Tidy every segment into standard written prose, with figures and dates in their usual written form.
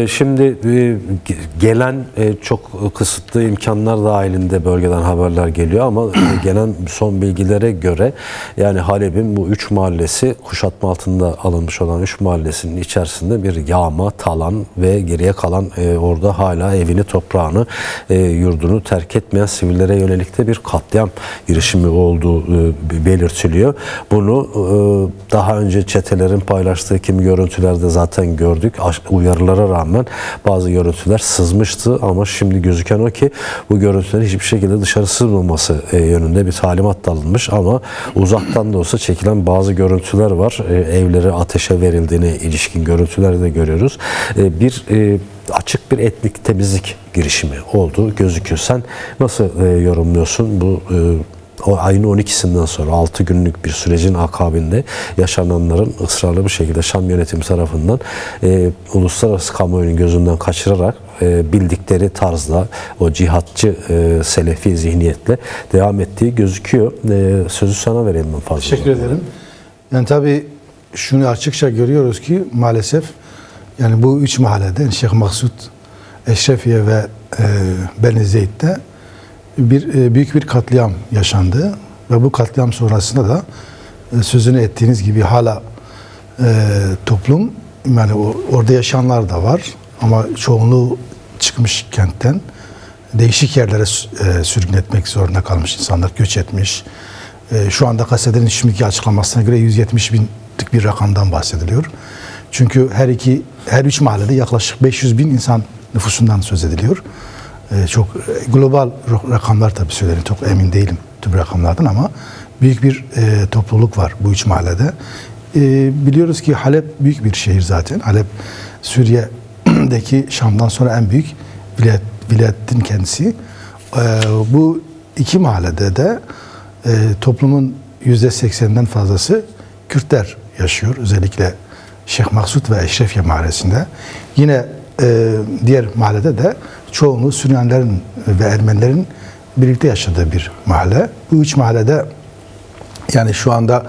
Şimdi gelen çok kısıtlı imkanlar dahilinde bölgeden haberler geliyor ama gelen son bilgilere göre yani Halep'in bu 3 mahallesi kuşatma altında alınmış olan 3 mahallesinin içerisinde bir yağma, talan ve geriye kalan orada hala evini, toprağını, yurdunu terk etmeyen sivillere yönelik de bir katliam girişimi olduğu belirtiliyor. Bunu daha önce çetelerin paylaştığı kimi görüntülerde zaten gördük. Uyarılara rağmen bazı görüntüler sızmıştı ama şimdi gözüken o ki bu görüntülerin hiçbir şekilde dışarı sızmaması yönünde bir talimat da alınmış ama uzaktan da olsa çekilen bazı görüntüler var. Evleri ateşe verildiğine ilişkin görüntüleri de görüyoruz. Açık bir etnik temizlik girişimi olduğu gözüküyor. Sen nasıl yorumluyorsun bu o ayın 12'sinden sonra 6 günlük bir sürecin akabinde yaşananların ısrarlı bir şekilde Şam yönetimi tarafından uluslararası kamuoyunun gözünden kaçırarak bildikleri tarzda o cihatçı selefi zihniyetle devam ettiği gözüküyor. Sözü sana verelim ben fazla. Teşekkür ederim. Yani tabii şunu açıkça görüyoruz ki maalesef yani bu 3 mahallede Şeyh Maksut, Eşrefiye ve Beni Zeyd'de büyük bir katliam yaşandı ve bu katliam sonrasında da sözünü ettiğiniz gibi hala toplum yani orada yaşayanlar da var ama çoğunluğu çıkmış kentten değişik yerlere sürgün etmek zorunda kalmış insanlar, göç etmiş. Şu anda gazetenin şimdiki açıklamasına göre 170 binlik bir rakamdan bahsediliyor. Çünkü her 3 mahallede yaklaşık 500 bin insan nüfusundan söz ediliyor. Çok global rakamlar tabii söylerim. Çok emin değilim tüm rakamlardan ama büyük bir topluluk var bu 3 mahallede. Biliyoruz ki Halep büyük bir şehir zaten. Halep Suriye'deki Şam'dan sonra en büyük vilayetin kendisi. Bu 2 mahallede de toplumun %80'den fazlası Kürtler yaşıyor. Özellikle Şeyh Maksut ve Eşrefiye mahallesinde. Yine diğer mahallede de çoğunluğu Süryanilerin ve Ermenilerin birlikte yaşadığı bir mahalle. Bu 3 mahallede yani şu anda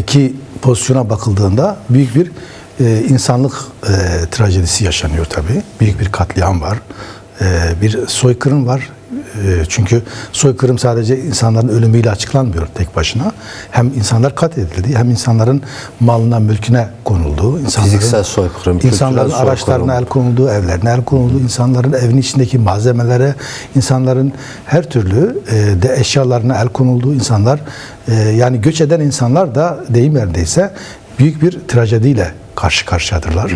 ki pozisyona bakıldığında büyük bir insanlık trajedisi yaşanıyor tabii. Büyük bir katliam var. Bir soykırım var. Çünkü soykırım sadece insanların ölümüyle açıklanmıyor tek başına. Hem insanlar katledildi, hem insanların malına, mülküne konuldu. Fiziksel soykırım, insanların araçlarına el konuldu, evlerine el konuldu. İnsanların evin içindeki malzemelere, insanların her türlü de eşyalarına el konuldu. İnsanlar yani göç eden insanlar da deyim neredeyse büyük bir trajediyle karşı karşıyadırlar.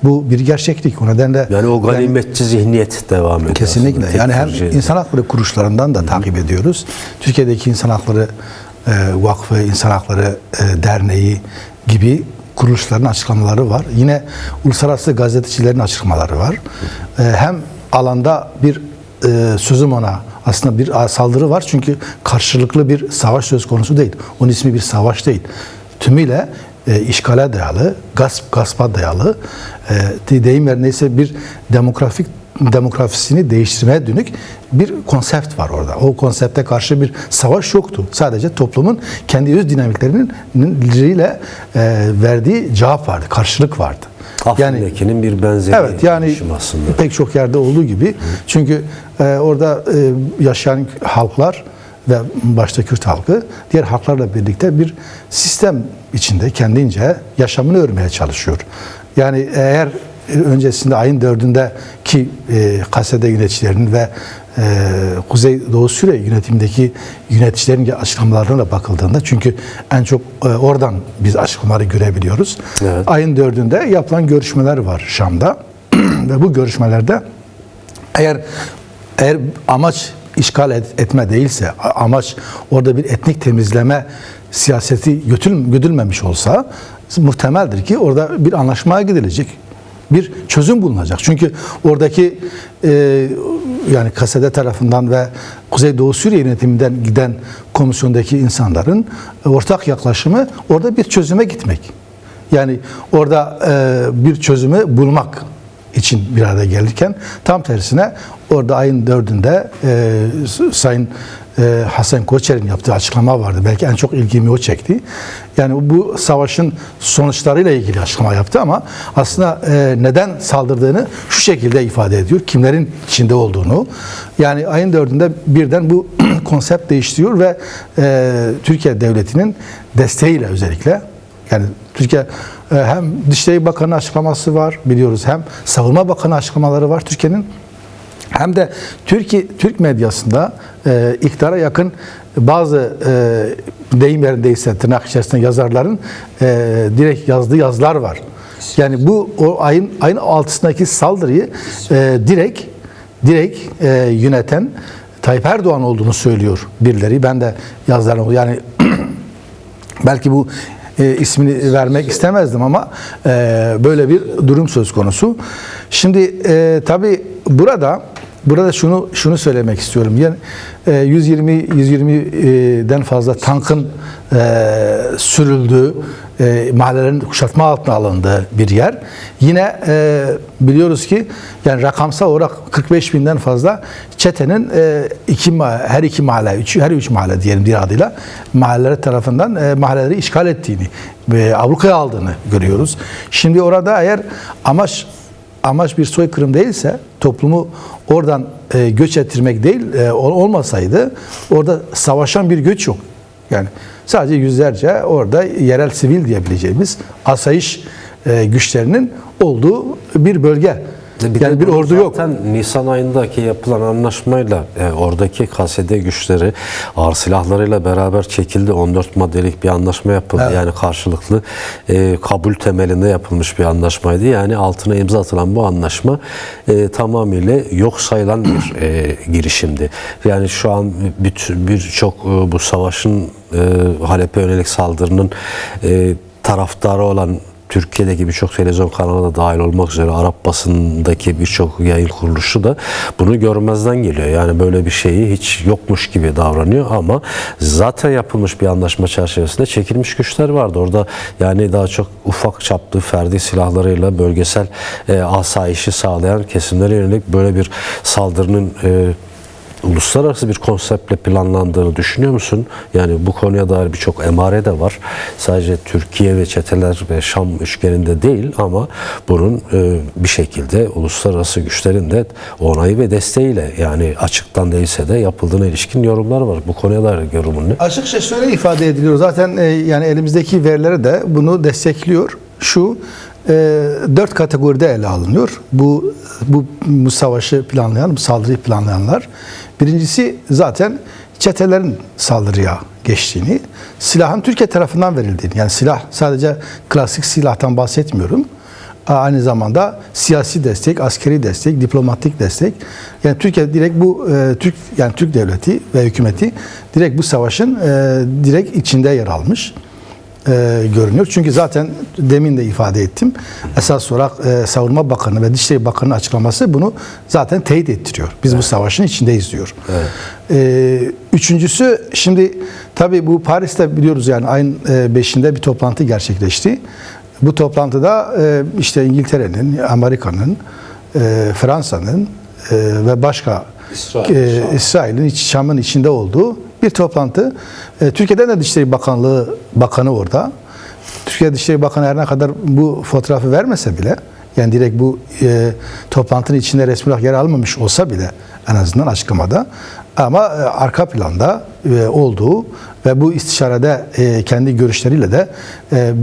Bu bir gerçeklik. O nedenle yani o ganimetçi zihniyet devam ediyor. Kesinlikle. Yani hem insan hakları kuruluşlarından da takip ediyoruz. Türkiye'deki İnsan Hakları Vakfı, İnsan Hakları Derneği gibi kuruluşların açıklamaları var. Yine uluslararası gazetecilerin açıklamaları var. Hem alanda bir sözüm ona aslında bir saldırı var. Çünkü karşılıklı bir savaş söz konusu değil. Onun ismi bir savaş değil. Tümüyle işgale dayalı, gaspa dayalı, deyim neredeyse bir demografisini değiştirmeye dönük bir konsept var orada. O konsepte karşı bir savaş yoktu. Sadece toplumun kendi öz dinamiklerinin verdiği cevap vardı, karşılık vardı. Afrin'dekinin bir benzeri. Evet, yani aslında pek çok yerde olduğu gibi. Çünkü orada yaşayan halklar ve başta Kürt halkı diğer halklarla birlikte bir sistem içinde kendince yaşamını örmeye çalışıyor. Yani eğer öncesinde ayın 4'ünde ki kasede yöneticilerinin ve Kuzey Doğu Suriye yönetimindeki yöneticilerin açıklamalarına bakıldığında çünkü en çok oradan biz açıklamaları görebiliyoruz. Evet. Ayın 4'ünde yapılan görüşmeler var Şam'da ve bu görüşmelerde eğer amaç işgal etme değilse, amaç orada bir etnik temizleme siyaseti güdülmemiş olsa muhtemeldir ki orada bir anlaşmaya gidilecek. Bir çözüm bulunacak. Çünkü oradaki yani kasede tarafından ve Kuzeydoğu Suriye yönetiminden giden komisyondaki insanların ortak yaklaşımı orada bir çözüme gitmek. Yani orada bir çözümü bulmak için bir arada gelirken tam tersine orada ayın 4'ünde Sayın Hasan Koçer'in yaptığı açıklama vardı. Belki en çok ilgimi o çekti. Yani bu savaşın sonuçlarıyla ilgili açıklama yaptı ama aslında neden saldırdığını şu şekilde ifade ediyor. Kimlerin içinde olduğunu. Yani ayın 4'ünde birden bu konsept değiştiriyor ve Türkiye Devleti'nin desteğiyle özellikle, yani Türkiye hem Dışişleri Bakanı açıklaması var biliyoruz, hem Savunma Bakanı açıklamaları var Türkiye'nin, hem de Türk medyasında iktidara yakın bazı deyim yerindeyse tırnak içerisinde yazarların direkt yazdığı yazılar var. Yani bu o ayın 6'sındaki saldırıyı direkt yöneten Tayyip Erdoğan olduğunu söylüyor birileri. Ben de yazarım yani belki bu ismini vermek istemezdim ama böyle bir durum söz konusu. Şimdi tabii burada şunu söylemek istiyorum. Yani 120'den fazla tankın sürüldüğü, mahallelerin kuşatma altına alındığı bir yer. Yine biliyoruz ki yani rakamsal olarak 45.000'den fazla çetenin her üç mahalle diyelim diğer adıyla mahalleler tarafından mahalleleri işgal ettiğini ve ablukaya aldığını görüyoruz. Şimdi orada eğer amaç bir soykırım değilse, toplumu oradan göç ettirmek değil, olmasaydı orada savaşan bir göç yok. Yani sadece yüzlerce orada yerel sivil diyebileceğimiz asayiş güçlerinin olduğu bir bölge. Yani bir ordu yok. Zaten Nisan ayındaki yapılan anlaşmayla oradaki KSD güçleri ağır silahlarıyla beraber çekildi. 14 maddelik bir anlaşma yapıldı. Evet. Yani karşılıklı kabul temelinde yapılmış bir anlaşmaydı. Yani altına imza atılan bu anlaşma tamamıyla yok sayılan bir girişimdi. Yani şu an birçok bu savaşın Halep'e yönelik saldırının taraftarı olan Türkiye'deki birçok televizyon kanalı da dahil olmak üzere Arap basındaki birçok yayın kuruluşu da bunu görmezden geliyor. Yani böyle bir şeyi hiç yokmuş gibi davranıyor ama zaten yapılmış bir anlaşma çerçevesinde çekilmiş güçler vardı. Orada yani daha çok ufak çaplı ferdi silahlarıyla bölgesel asayişi sağlayan kesimlere yönelik böyle bir saldırının uluslararası bir konseptle planlandığını düşünüyor musun? Yani bu konuya dair birçok emare de var. Sadece Türkiye ve çeteler ve Şam üçgeninde değil ama bunun bir şekilde uluslararası güçlerin de onayı ve desteğiyle yani açıktan değilse de yapıldığına ilişkin yorumlar var. Bu konuya dair yorumun ne? Açıkça şöyle ifade ediliyor. Zaten yani elimizdeki verileri de bunu destekliyor. Şu 4 kategoride ele alınıyor. Bu savaşı planlayan, bu saldırıyı planlayanlar. Birincisi zaten çetelerin saldırıya geçtiğini, silahın Türkiye tarafından verildiğini. Yani silah sadece klasik silahtan bahsetmiyorum. Aynı zamanda siyasi destek, askeri destek, diplomatik destek. Yani Türkiye direkt Türk devleti ve hükümeti direkt bu savaşın direkt içinde yer almış görünüyor. Çünkü zaten demin de ifade ettim. Esas olarak Savunma Bakanı ve Dışişleri Bakanı'nın açıklaması bunu zaten teyit ettiriyor. Biz bu savaşın içindeyiz diyor. Evet. Üçüncüsü, şimdi tabii bu Paris'te biliyoruz yani ayın 5'inde bir toplantı gerçekleşti. Bu toplantıda işte İngiltere'nin, Amerika'nın, Fransa'nın ve başka İsrail'in, Şam'ın içinde olduğu bir toplantı. Türkiye'den de Dışişleri Bakanı orada. Türkiye Dışişleri Bakanı her ne kadar bu fotoğrafı vermese bile, yani direkt bu toplantının içinde resmi olarak yer almamış olsa bile en azından açıklamada, ama arka planda olduğu ve bu istişarede kendi görüşleriyle de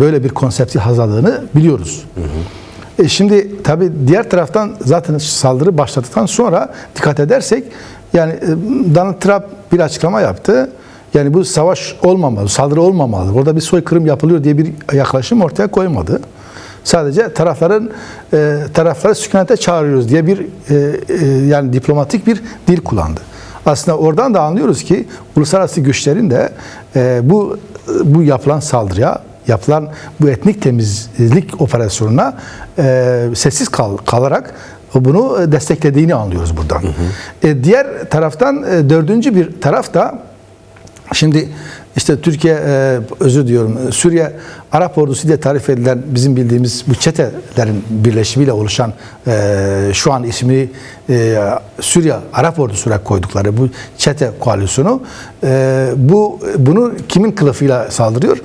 böyle bir konsepti hazırladığını biliyoruz. Hı hı. Şimdi tabii diğer taraftan zaten saldırı başladıktan sonra dikkat edersek yani Donald Trump bir açıklama yaptı. Yani bu savaş olmamalı, saldırı olmamalı. Orada bir soykırım yapılıyor diye bir yaklaşım ortaya koymadı. Sadece tarafları sükunete çağırıyoruz diye bir yani diplomatik bir dil kullandı. Aslında oradan da anlıyoruz ki uluslararası güçlerin de bu yapılan saldırıya, yapılan bu etnik temizlik operasyonuna sessiz kalarak bunu desteklediğini anlıyoruz buradan. Hı hı. Diğer taraftan dördüncü bir taraf da şimdi işte Türkiye, özür diliyorum, Suriye Arap ordusu diye tarif edilen bizim bildiğimiz bu çetelerin birleşimiyle oluşan şu an ismini Suriye Arap ordusu olarak koydukları bu çete koalisyonu bunu kimin kılıfıyla saldırıyor?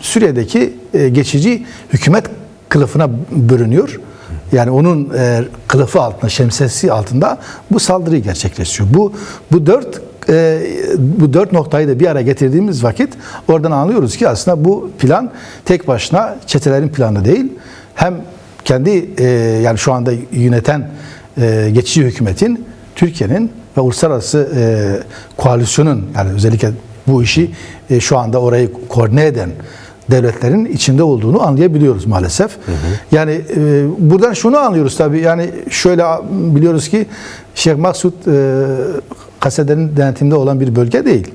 Suriye'deki geçici hükümet kılıfına bürünüyor. Yani onun kılıfı altında, şemsiyesi altında bu saldırıyı gerçekleştiriyor. Bu dört noktayı da bir araya getirdiğimiz vakit oradan anlıyoruz ki aslında bu plan tek başına çetelerin planı değil. Hem kendi yani şu anda yöneten geçici hükümetin, Türkiye'nin ve uluslararası koalisyonun, yani özellikle bu işi şu anda orayı koordine eden devletlerin içinde olduğunu anlayabiliyoruz maalesef. Hı hı. Yani buradan şunu anlıyoruz tabii, yani şöyle biliyoruz ki Şeyh Maksud Kasede'nin denetiminde olan bir bölge değil.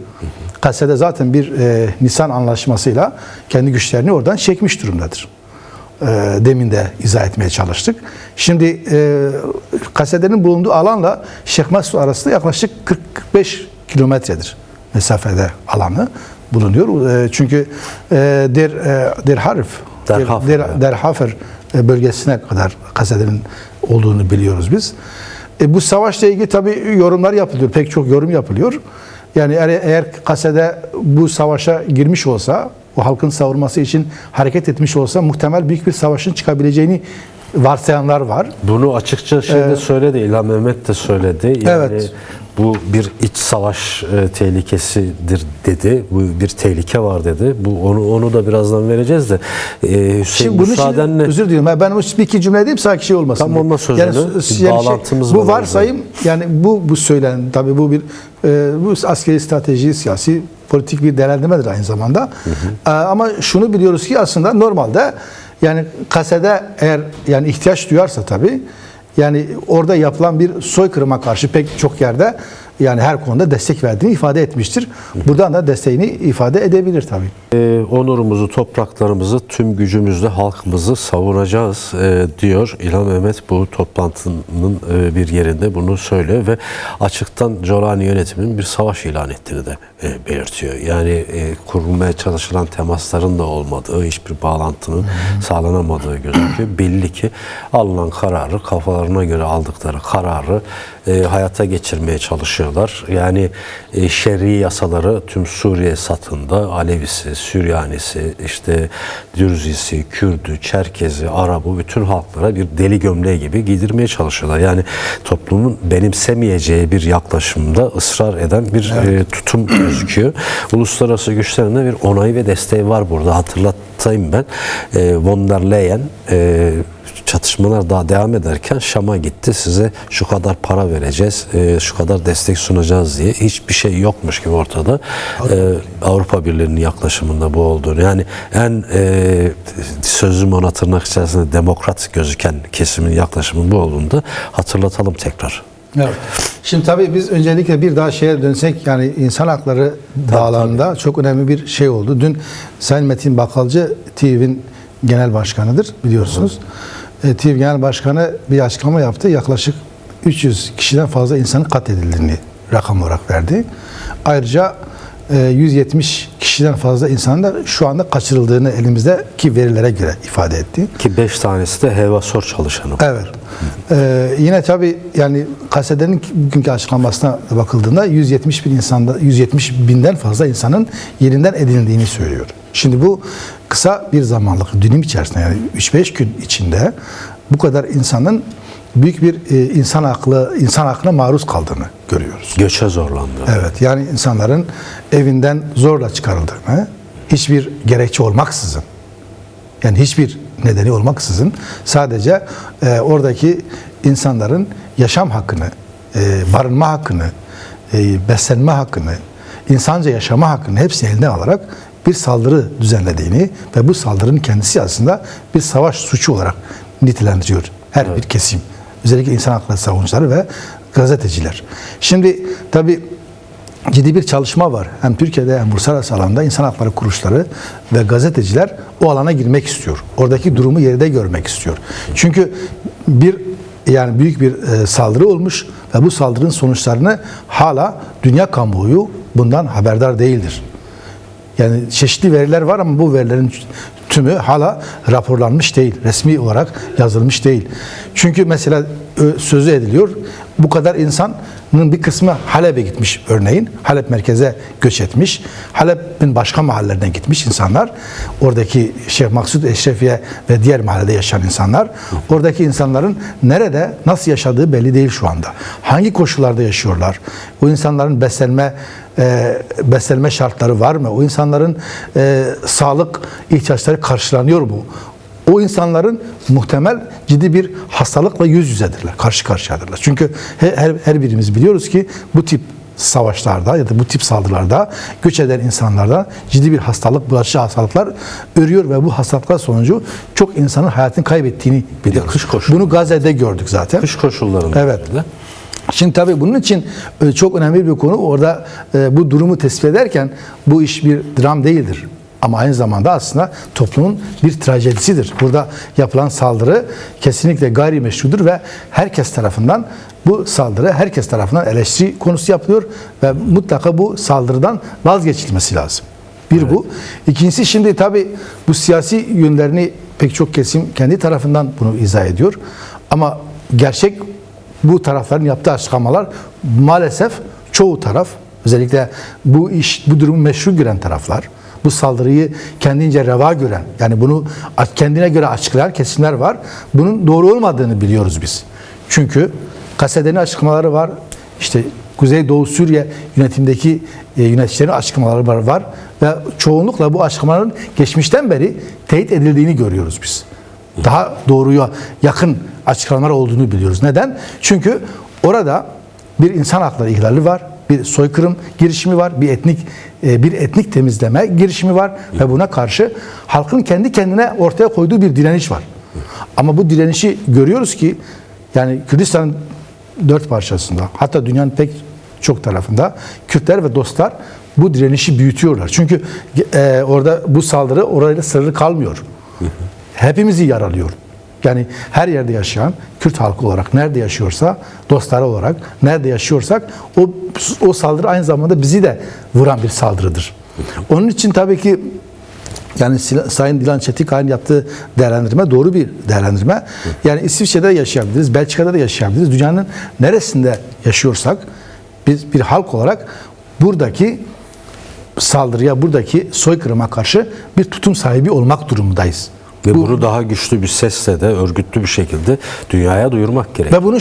Kasede zaten bir Nisan anlaşmasıyla kendi güçlerini oradan çekmiş durumdadır. Demin de izah etmeye çalıştık. Şimdi Kasede'nin bulunduğu alanla Şeyh Maksud arasında yaklaşık 40-45 kilometredir mesafede alanı bulunuyor. Çünkü Der Hafer bölgesine kadar Kasede'nin olduğunu biliyoruz biz. Bu savaşla ilgili tabii yorumlar yapılıyor. Pek çok yorum yapılıyor. Yani eğer Kasede bu savaşa girmiş olsa, o halkın savunması için hareket etmiş olsa muhtemel büyük bir savaşın çıkabileceğini varsayanlar var. Bunu açıkça söyledi. İlhan Mehmet de söyledi. Yani evet. Bu bir iç savaş tehlikesidir dedi. Bu bir tehlike var dedi. Onu da birazdan vereceğiz de. Şimdi bunun için özür diliyorum. Ben bir iki cümle edeyim sanki şey olmasın. Tam olma sözünü. Yani bağlantımız bu varsayım yani bu söylenen tabii bu bir bu askeri strateji, siyasi politik bir değerlendirmedir aynı zamanda. Hı hı. Ama şunu biliyoruz ki aslında normalde yani Kasede eğer yani ihtiyaç duyarsa tabii yani orada yapılan bir soykırıma karşı pek çok yerde yani her konuda destek verdiğini ifade etmiştir. Buradan da desteğini ifade edebilir tabii. Onurumuzu, topraklarımızı, tüm gücümüzle halkımızı savunacağız diyor İlhan Mehmet. Bu toplantının bir yerinde bunu söylüyor ve açıktan Corani yönetiminin bir savaş ilan ettiğini de belirtiyor. Yani kurulmaya çalışılan temasların da olmadığı, hiçbir bağlantının sağlanamadığı gözüküyor. Belli ki alınan kararı, kafalarına göre aldıkları kararı hayata geçirmeye çalışıyorlar. Yani şer'i yasaları tüm Suriye satında Alevisi, Süryanisi, işte Dürzisi, Kürdü, Çerkezi, Arabı bütün halklara bir deli gömleği gibi giydirmeye çalışıyorlar. Yani toplumun benimsemeyeceği bir yaklaşımda ısrar eden bir tutum gözüküyor. Uluslararası güçlerin de bir onayı ve desteği var burada. Hatırlatayım ben. Von der Leyen çatışmalar daha devam ederken Şam'a gitti. Size şu kadar para vereceğiz, şu kadar destek sunacağız diye. Hiçbir şey yokmuş gibi ortada. Avrupa Birliği'nin yaklaşımında bu olduğunu. Yani en sözüm ona tırnak içerisinde demokrat gözüken kesimin yaklaşımının bu olduğunu da hatırlatalım tekrar. Evet. Şimdi tabii biz öncelikle bir daha şeye dönsek, yani insan hakları dağlarında çok önemli bir şey oldu. Dün Sayın Metin Bakalcı TİV'in genel başkanıdır biliyorsunuz. TİV Genel Başkanı bir açıklama yaptı. Yaklaşık 300 kişiden fazla insanın katledildiğini rakam olarak verdi. Ayrıca 170 kişiden fazla insanın da şu anda kaçırıldığını elimizdeki verilere göre ifade etti. Ki 5 tanesi de Hevasor çalışanı. Evet. Yine tabii yani Kasede'nin bugünkü açıklamasına bakıldığında 170 binden fazla insanın yerinden edildiğini söylüyor. Şimdi bu kısa bir zamanlık dilim içerisinde, yani 3-5 gün içinde bu kadar insanın büyük bir insan hakkına maruz kaldığını görüyoruz. Göçe zorlandı. Evet, yani insanların evinden zorla çıkarıldığını, hiçbir gerekçe olmaksızın, yani hiçbir nedeni olmaksızın sadece oradaki insanların yaşam hakkını, barınma hakkını, beslenme hakkını, insanca yaşama hakkını hepsini eline alarak bir saldırı düzenlediğini ve bu saldırının kendisi aslında bir savaş suçu olarak nitelendiriyor her bir kesim. Özellikle insan hakları savunucuları ve gazeteciler. Şimdi tabii ciddi bir çalışma var. Hem Türkiye'de hem uluslararası alanda insan hakları kuruluşları ve gazeteciler o alana girmek istiyor. Oradaki durumu yerinde görmek istiyor. Çünkü yani büyük bir saldırı olmuş ve bu saldırının sonuçlarını hala dünya kamuoyu bundan haberdar değildir. Yani çeşitli veriler var ama bu verilerin tümü hala raporlanmış değil. Resmi olarak yazılmış değil. Çünkü mesela sözü ediliyor. Bu kadar insanın bir kısmı Halep'e gitmiş örneğin. Halep merkeze göç etmiş. Halep'in başka mahallelerine gitmiş insanlar. Oradaki Şeyh Maksud, Eşrefiye ve diğer mahallede yaşayan insanlar. Oradaki insanların nerede, nasıl yaşadığı belli değil şu anda. Hangi koşullarda yaşıyorlar? O insanların beslenme şartları var mı? O insanların sağlık ihtiyaçları karşılanıyor mu? O insanların muhtemel ciddi bir hastalıkla yüz yüzedirler, karşı karşıyadırlar. Çünkü her birimiz biliyoruz ki bu tip savaşlarda ya da bu tip saldırılarda göç eden insanlarda ciddi bir hastalık, bulaşıcı hastalıklar örüyor ve bu hastalıklar sonucu çok insanın hayatını kaybettiğini biliyoruz. Kış koşulları. Bunu Gazze'de gördük zaten. Kış koşullarında. Evet. Şimdi tabii bunun için çok önemli bir konu orada bu durumu tespit ederken bu iş bir dram değildir. Ama aynı zamanda aslında toplumun bir trajedisidir. Burada yapılan saldırı kesinlikle gayrimeşrudur ve herkes tarafından bu saldırı herkes tarafından eleştiri konusu yapılıyor ve mutlaka bu saldırıdan vazgeçilmesi lazım. Bir bu. İkincisi şimdi tabii bu siyasi yönlerini pek çok kesim kendi tarafından bunu izah ediyor. Ama gerçek bu tarafların yaptığı açıklamalar maalesef çoğu taraf özellikle bu durumu meşru gören taraflar, bu saldırıyı kendince reva gören, yani bunu kendine göre açıklayan kesimler var. Bunun doğru olmadığını biliyoruz biz. Çünkü Kasede'nin açıklamaları var. İşte Kuzeydoğu Suriye yönetimindeki yöneticilerin açıklamaları var. Ve çoğunlukla bu açıklamaların geçmişten beri teyit edildiğini görüyoruz biz. Daha doğruya yakın açıklamalar olduğunu biliyoruz. Neden? Çünkü orada bir insan hakları ihlali var, bir soykırım girişimi var, bir etnik temizleme girişimi var ve buna karşı halkın kendi kendine ortaya koyduğu bir direniş var. Ama bu direnişi görüyoruz ki yani Kürdistan'ın 4 parçasında, hatta dünyanın pek çok tarafında Kürtler ve dostlar bu direnişi büyütüyorlar. Çünkü orada bu saldırı orayla sınırlı kalmıyor. Hepimizi yaralıyor. Yani her yerde yaşayan Kürt halkı olarak nerede yaşıyorsa, dostları olarak nerede yaşıyorsak o saldırı aynı zamanda bizi de vuran bir saldırıdır. Onun için tabii ki yani Sayın Dilan Çetinkaya'nın yaptığı değerlendirme doğru bir değerlendirme. Yani İsviçre'de yaşayabiliriz, Belçika'da da yaşayabiliriz. Dünyanın neresinde yaşıyorsak biz bir halk olarak buradaki saldırıya, buradaki soykırıma karşı bir tutum sahibi olmak durumundayız. Ve bunu daha güçlü bir sesle de örgütlü bir şekilde dünyaya duyurmak gerek. Ve bunu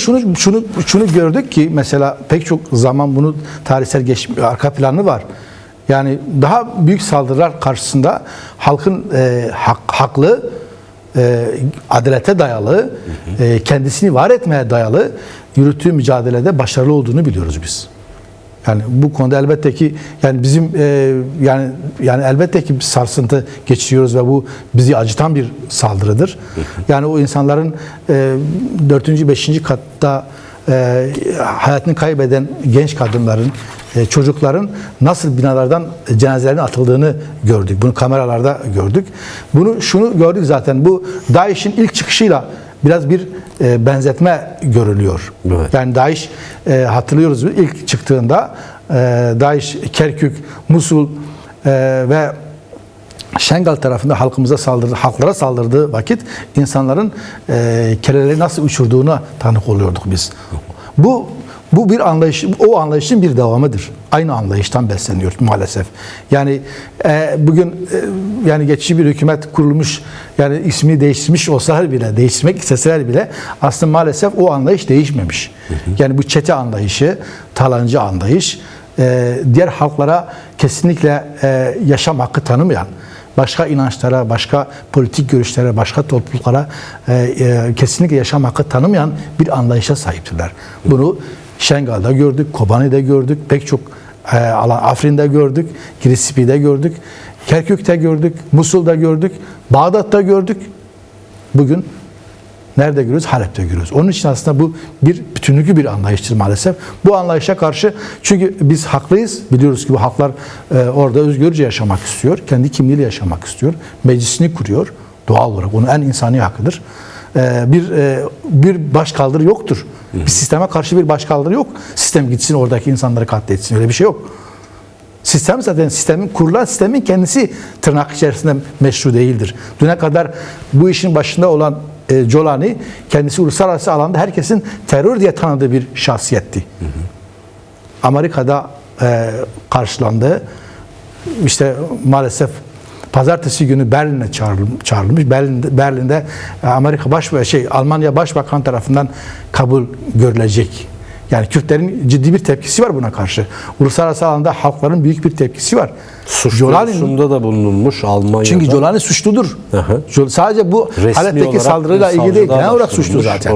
şunu gördük ki mesela pek çok zaman bunu tarihsel arka planı var. Yani daha büyük saldırılar karşısında halkın haklı, adalete dayalı, kendisini var etmeye dayalı yürüttüğü mücadelede başarılı olduğunu biliyoruz biz. Yani bu konuda elbette ki yani bizim yani elbette ki bir sarsıntı geçiriyoruz ve bu bizi acıtan bir saldırıdır. Yani o insanların 4. 5. katta hayatını kaybeden genç kadınların, çocukların nasıl binalardan cenazelerine atıldığını gördük. Bunu kameralarda gördük. Şunu gördük zaten, bu DAEŞ'in ilk çıkışıyla biraz bir benzetme görülüyor. Evet. Yani DAEŞ hatırlıyoruz ilk çıktığında DAEŞ Kerkük, Musul ve Şengal tarafında halklara saldırdığı vakit insanların keleleri nasıl uçurduğuna tanık oluyorduk biz. Bu bir anlayış, o anlayışın bir devamıdır. Aynı anlayıştan besleniyor maalesef. Yani bugün yani geçici bir hükümet kurulmuş, yani ismini değiştirmiş olsalar bile, değiştirmek isteseler bile aslında maalesef o anlayış değişmemiş. Yani bu çete anlayışı, talancı anlayış, diğer halklara kesinlikle yaşam hakkı tanımayan, başka inançlara, başka politik görüşlere, başka topluluklara kesinlikle yaşam hakkı tanımayan bir anlayışa sahiptirler. Bunu Şengal'da gördük, Kobani'de gördük, pek çok Afrin'de gördük, Girisipi'de gördük, Kerkük'te gördük, Musul'da gördük, Bağdat'ta gördük. Bugün nerede görüyoruz? Halep'te görüyoruz. Onun için aslında bu bir bütünlüklü bir anlayıştır maalesef. Bu anlayışa karşı, çünkü biz haklıyız. Biliyoruz ki bu halklar orada özgürce yaşamak istiyor. Kendi kimliğiyle yaşamak istiyor. Meclisini kuruyor. Doğal olarak. Onun en insani hakkıdır. Bir başkaldırı yoktur. Bir sisteme karşı bir başkaldırı yok. Sistem gitsin oradaki insanları katletsin. Öyle bir şey yok. Sistem zaten kurulan sistemin kendisi tırnak içerisinde meşru değildir. Düne kadar bu işin başında olan Jolani kendisi uluslararası alanda herkesin terör diye tanıdığı bir şahsiyetti. Amerika'da karşılandı. İşte maalesef pazartesi günü Berlin'e çağrılmış. Berlin'de Almanya Başbakan tarafından kabul görülecek. Yani Kürtlerin ciddi bir tepkisi var buna karşı. Uluslararası alanda halkların büyük bir tepkisi var. Suç duyurusunda da bulunulmuş Almanya'da. Çünkü Jolani suçludur. Sadece bu Resmi haletteki olarak saldırıyla ilgili değil. savcılığa Genel olarak suçlu başvurulmuş. zaten.